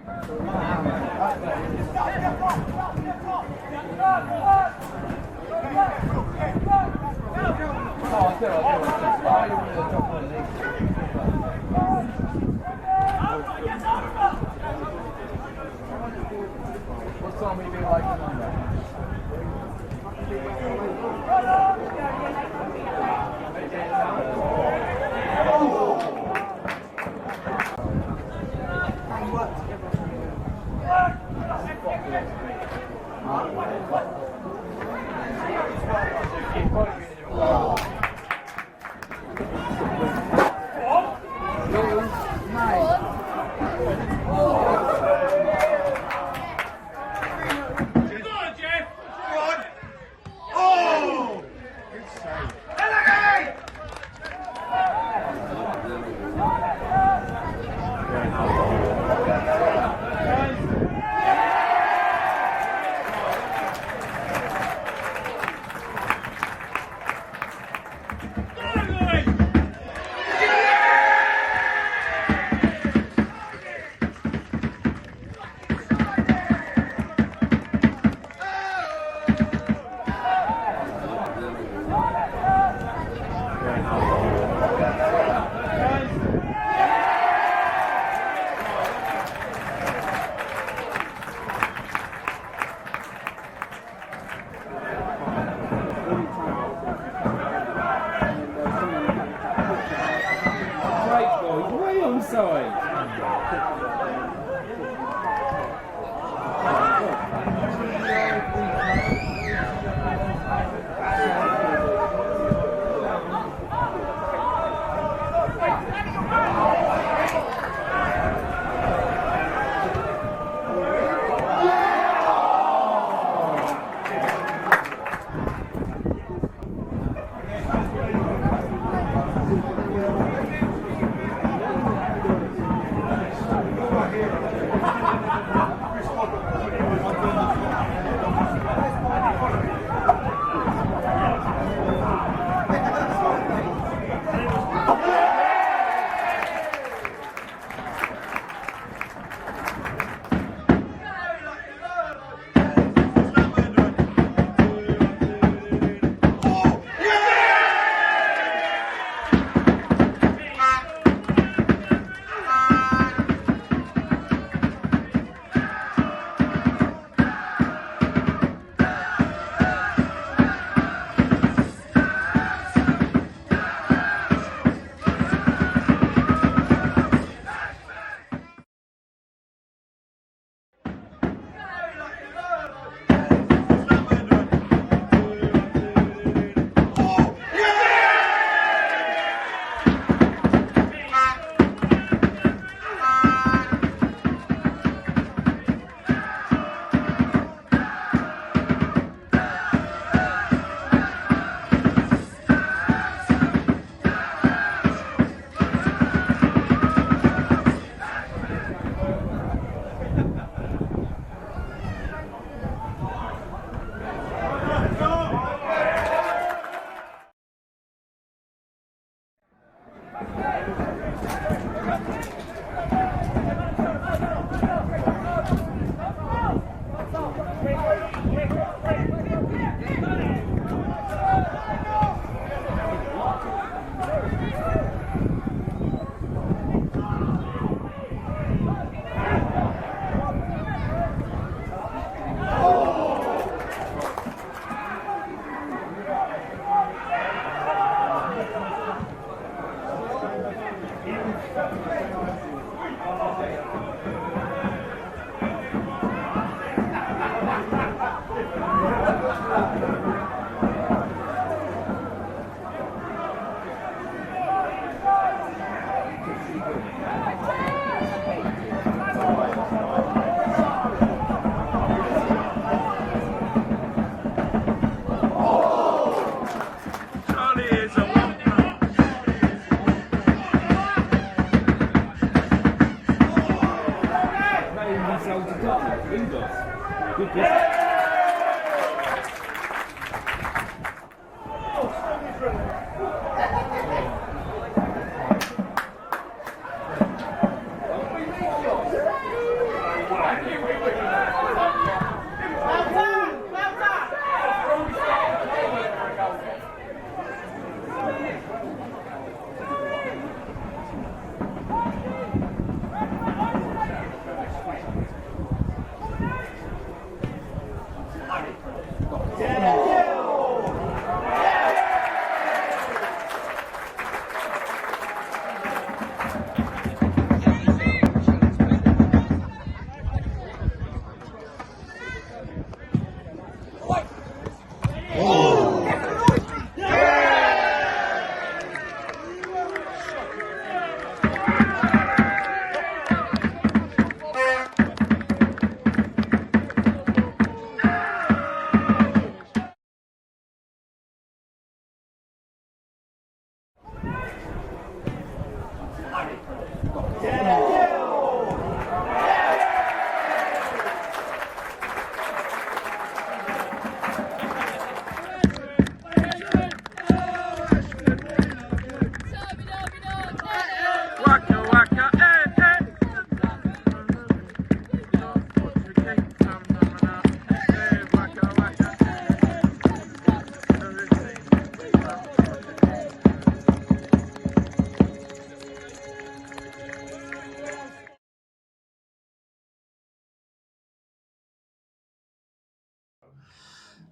What's time we been like Monday?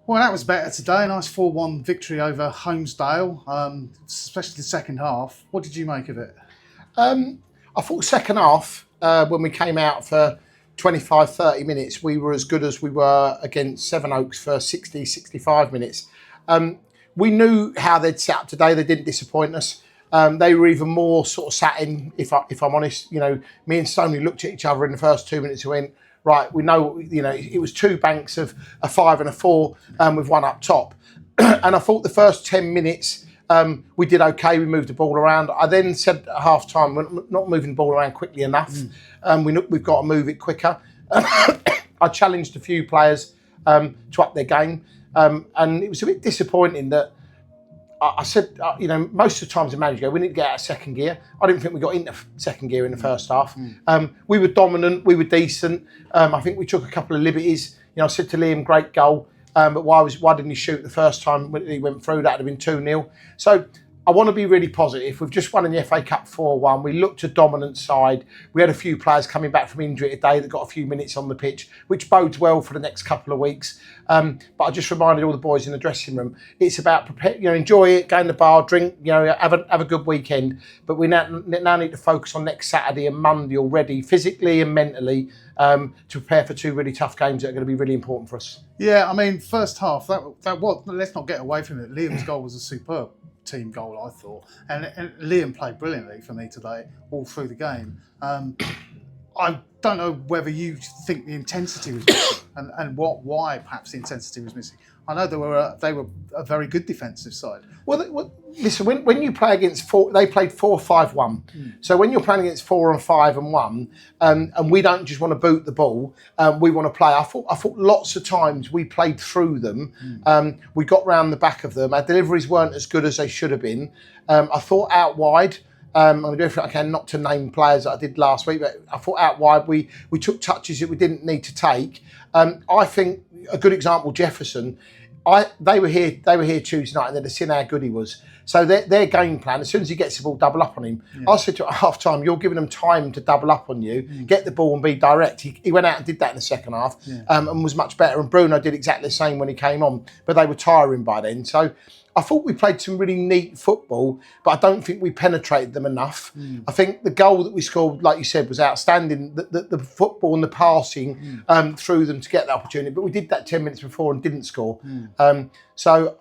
Well, that was better today. A nice 4-1 victory over Holmesdale, especially the second half. What did you make of it? I thought second half, when we came out for 25, 30 minutes, we were as good as we were against Sevenoaks for 60, 65 minutes. We knew how they'd set up today. They didn't disappoint us. They were even more sort of sat in, if I'm honest. Me and Stoney looked at each other in the first 2 minutes and went, right, we know, it was two banks of a 5 and a 4 with one up top. And I thought the first 10 minutes, we did okay. We moved the ball around. I then said at half time, we're not moving the ball around quickly enough. We've got to move it quicker. I challenged a few players to up their game. And it was a bit disappointing that I said, most of the times the manager go, we need to get out of second gear. I didn't think we got into second gear in the first half. We were dominant. We were decent. I think we took a couple of liberties. I said to Liam, great goal. But why didn't he shoot the first time when he went through? That would have been 2-0. So I want to be really positive. We've just won in the FA Cup 4-1. We looked a dominant side. We had a few players coming back from injury today that got a few minutes on the pitch, which bodes well for the next couple of weeks. But I just reminded all the boys in the dressing room, it's about enjoy it, go in the bar, drink, have a good weekend. But we now need to focus on next Saturday and Monday already, physically and mentally, to prepare for two really tough games that are going to be really important for us. Yeah, I mean, first half, that was, let's not get away from it. Liam's goal was a superb team goal, I thought. And Liam played brilliantly for me today, all through the game. I don't know whether you think the intensity was missing and why perhaps the intensity was missing. I know they were a very good defensive side. Well, listen, when you play against they played 4-5-1. So when you're playing against 4 and 5 and 1, and we don't just want to boot the ball, we want to play. I thought lots of times we played through them. We got round the back of them. Our deliveries weren't as good as they should have been. I thought out wide. I'm going to do everything I can not to name players that I did last week, but I thought out wide we took touches that we didn't need to take. I think a good example, Jefferson. They were here Tuesday night and they'd have seen how good he was. So their game plan, as soon as he gets the ball, double up on him. Yeah. I said to him at half time, you're giving them time to double up on you, get the ball and be direct. He went out and did that in the second half, and was much better. And Bruno did exactly the same when he came on, but they were tiring by then. So I thought we played some really neat football, but I don't think we penetrated them enough. I think the goal that we scored, like you said, was outstanding. The football and the passing through them to get that opportunity. But we did that 10 minutes before and didn't score. So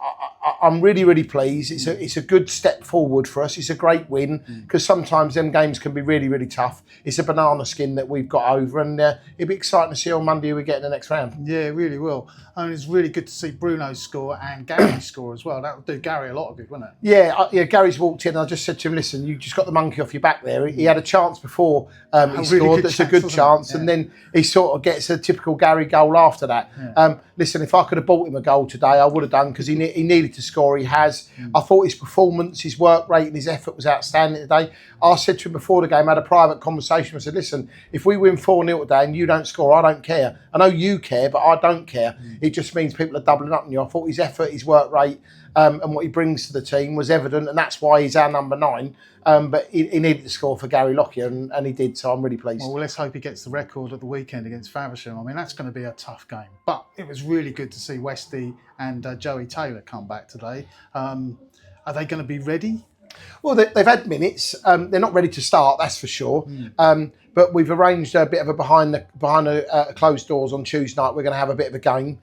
I'm really, really pleased. It's a good step forward for us. It's a great win because sometimes them games can be really, really tough. It's a banana skin that we've got over, and it'll be exciting to see on Monday who we get in the next round. Yeah, it really will. And it's really good to see Bruno score and Gary score as well. That would do Gary a lot of good, wouldn't it? Yeah. Gary's walked in and I just said to him, listen, you just got the monkey off your back there. He had a chance before he scored. That's a good chance. And then he sort of gets a typical Gary goal after that. Yeah. Listen, if I could have bought him a goal today, I would have done because he needed to score. He has. I thought his performance, his work rate and his effort was outstanding today. I said to him before the game, I had a private conversation. I said, listen, if we win 4-0 today and you don't score, I don't care. I know you care, but I don't care. It just means people are doubling up on you. I thought his effort, his work rate and what he brings to the team was evident, and that's why he's our number 9. But he needed to score for Gary Lockyer, and he did, so I'm really pleased. Well, let's hope he gets the record at the weekend against Faversham. I mean, that's going to be a tough game. But it was really good to see Westy and Joey Taylor come back today. Are they going to be ready? Well, they've had minutes. They're not ready to start, that's for sure. But we've arranged a bit of a behind the closed doors on Tuesday night. We're going to have a bit of a game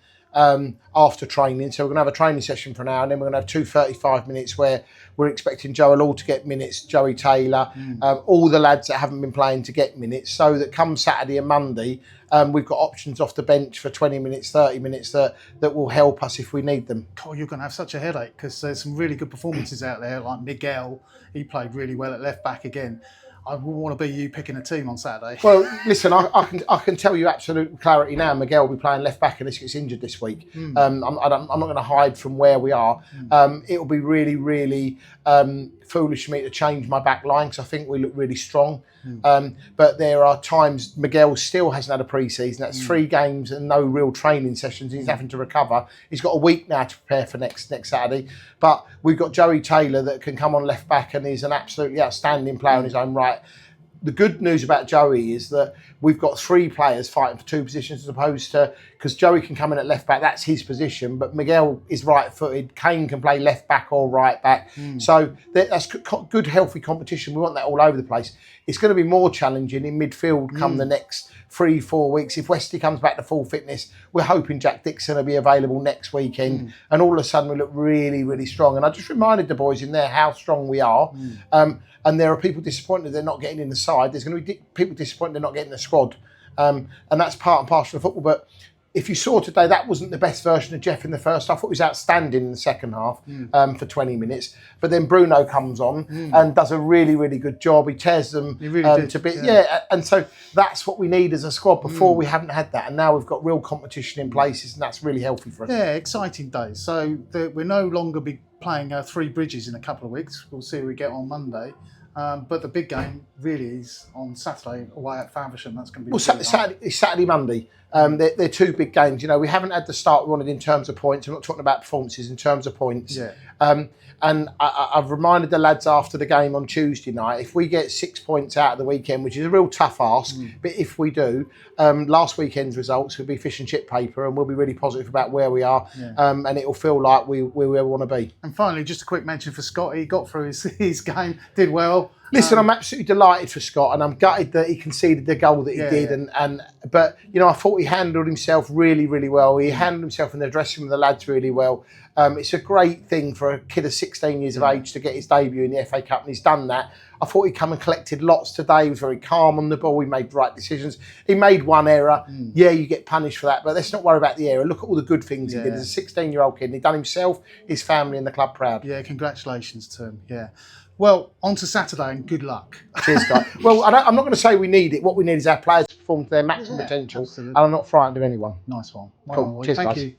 after training. So we're going to have a training session for an hour, and then we're going to have 2 35 minutes where we're expecting Joel All to get minutes, Joey Taylor, all the lads that haven't been playing to get minutes, so that come Saturday and Monday, we've got options off the bench for 20 minutes, 30 minutes that will help us if we need them. God, you're going to have such a headache because there's some really good performances out there, like Miguel. He played really well at left back again. I wouldn't want to be you picking a team on Saturday. Well, listen, I can tell you absolute clarity now. Miguel will be playing left back unless he gets injured this week. I'm not going to hide from where we are. It will be really, really foolish for me to change my back line because I think we look really strong. But there are times Miguel still hasn't had a pre-season. That's 3 games and no real training sessions. He's having to recover. He's got a week now to prepare for next Saturday. But we've got Joey Taylor that can come on left back and he's an absolutely outstanding player in his own right. the good news about Joey is that we've got 3 players fighting for 2 positions as opposed to, because Joey can come in at left back, that's his position, but Miguel is right-footed. Kane can play left back or right back. So that's good, healthy competition. We want that all over the place. It's going to be more challenging in midfield come the next 3-4 weeks. If Westy comes back to full fitness, we're hoping Jack Dixon will be available next weekend, and all of a sudden we look really, really strong. And I just reminded the boys in there how strong we are. And there are people disappointed they're not getting in the side. There's going to be people disappointed they're not getting the squad. And that's part and parcel of football. But if you saw today, that wasn't the best version of Jeff in the first half. I thought he was outstanding in the second half for 20 minutes. But then Bruno comes on and does a really, really good job. He tears them to bits. Yeah, and so that's what we need as a squad. Before we haven't had that. And now we've got real competition in places, and that's really healthy for us. Yeah, exciting days. So we're no longer be playing 3 Bridges in a couple of weeks. We'll see who we get on Monday. But the big game really is on Saturday away at Faversham. That's going to be Saturday, Monday. They're 2 big games. You know, we haven't had the start we wanted in terms of points. I'm not talking about performances, in terms of points. Yeah. And I've reminded the lads after the game on Tuesday night, if we get 6 points out of the weekend, which is a real tough ask, but if we do, last weekend's results will be fish and chip paper, and we'll be really positive about where we are, and it'll feel like we're where we want to be. And finally, just a quick mention for Scott. He got through his game, did well. Listen, I'm absolutely delighted for Scott, and I'm gutted that he conceded the goal that he did. But you know, I thought he handled himself really, really well. He handled himself in the dressing room with the lads really well. It's a great thing for a kid of 16 years of age to get his debut in the FA Cup, and he's done that. I thought he come and collected lots today. He was very calm on the ball. He made the right decisions. He made one error. Yeah, you get punished for that, but let's not worry about the error. Look at all the good things he did as a 16-year-old kid. And he done himself, his family, and the club proud. Yeah, congratulations to him. Yeah. Well, on to Saturday, and good luck. Cheers, guys. Well, I'm not going to say we need it. What we need is our players to perform to their maximum potential, absolutely. and I'm not frightened of anyone. Nice one. Cool. Cheers, Thank guys. you.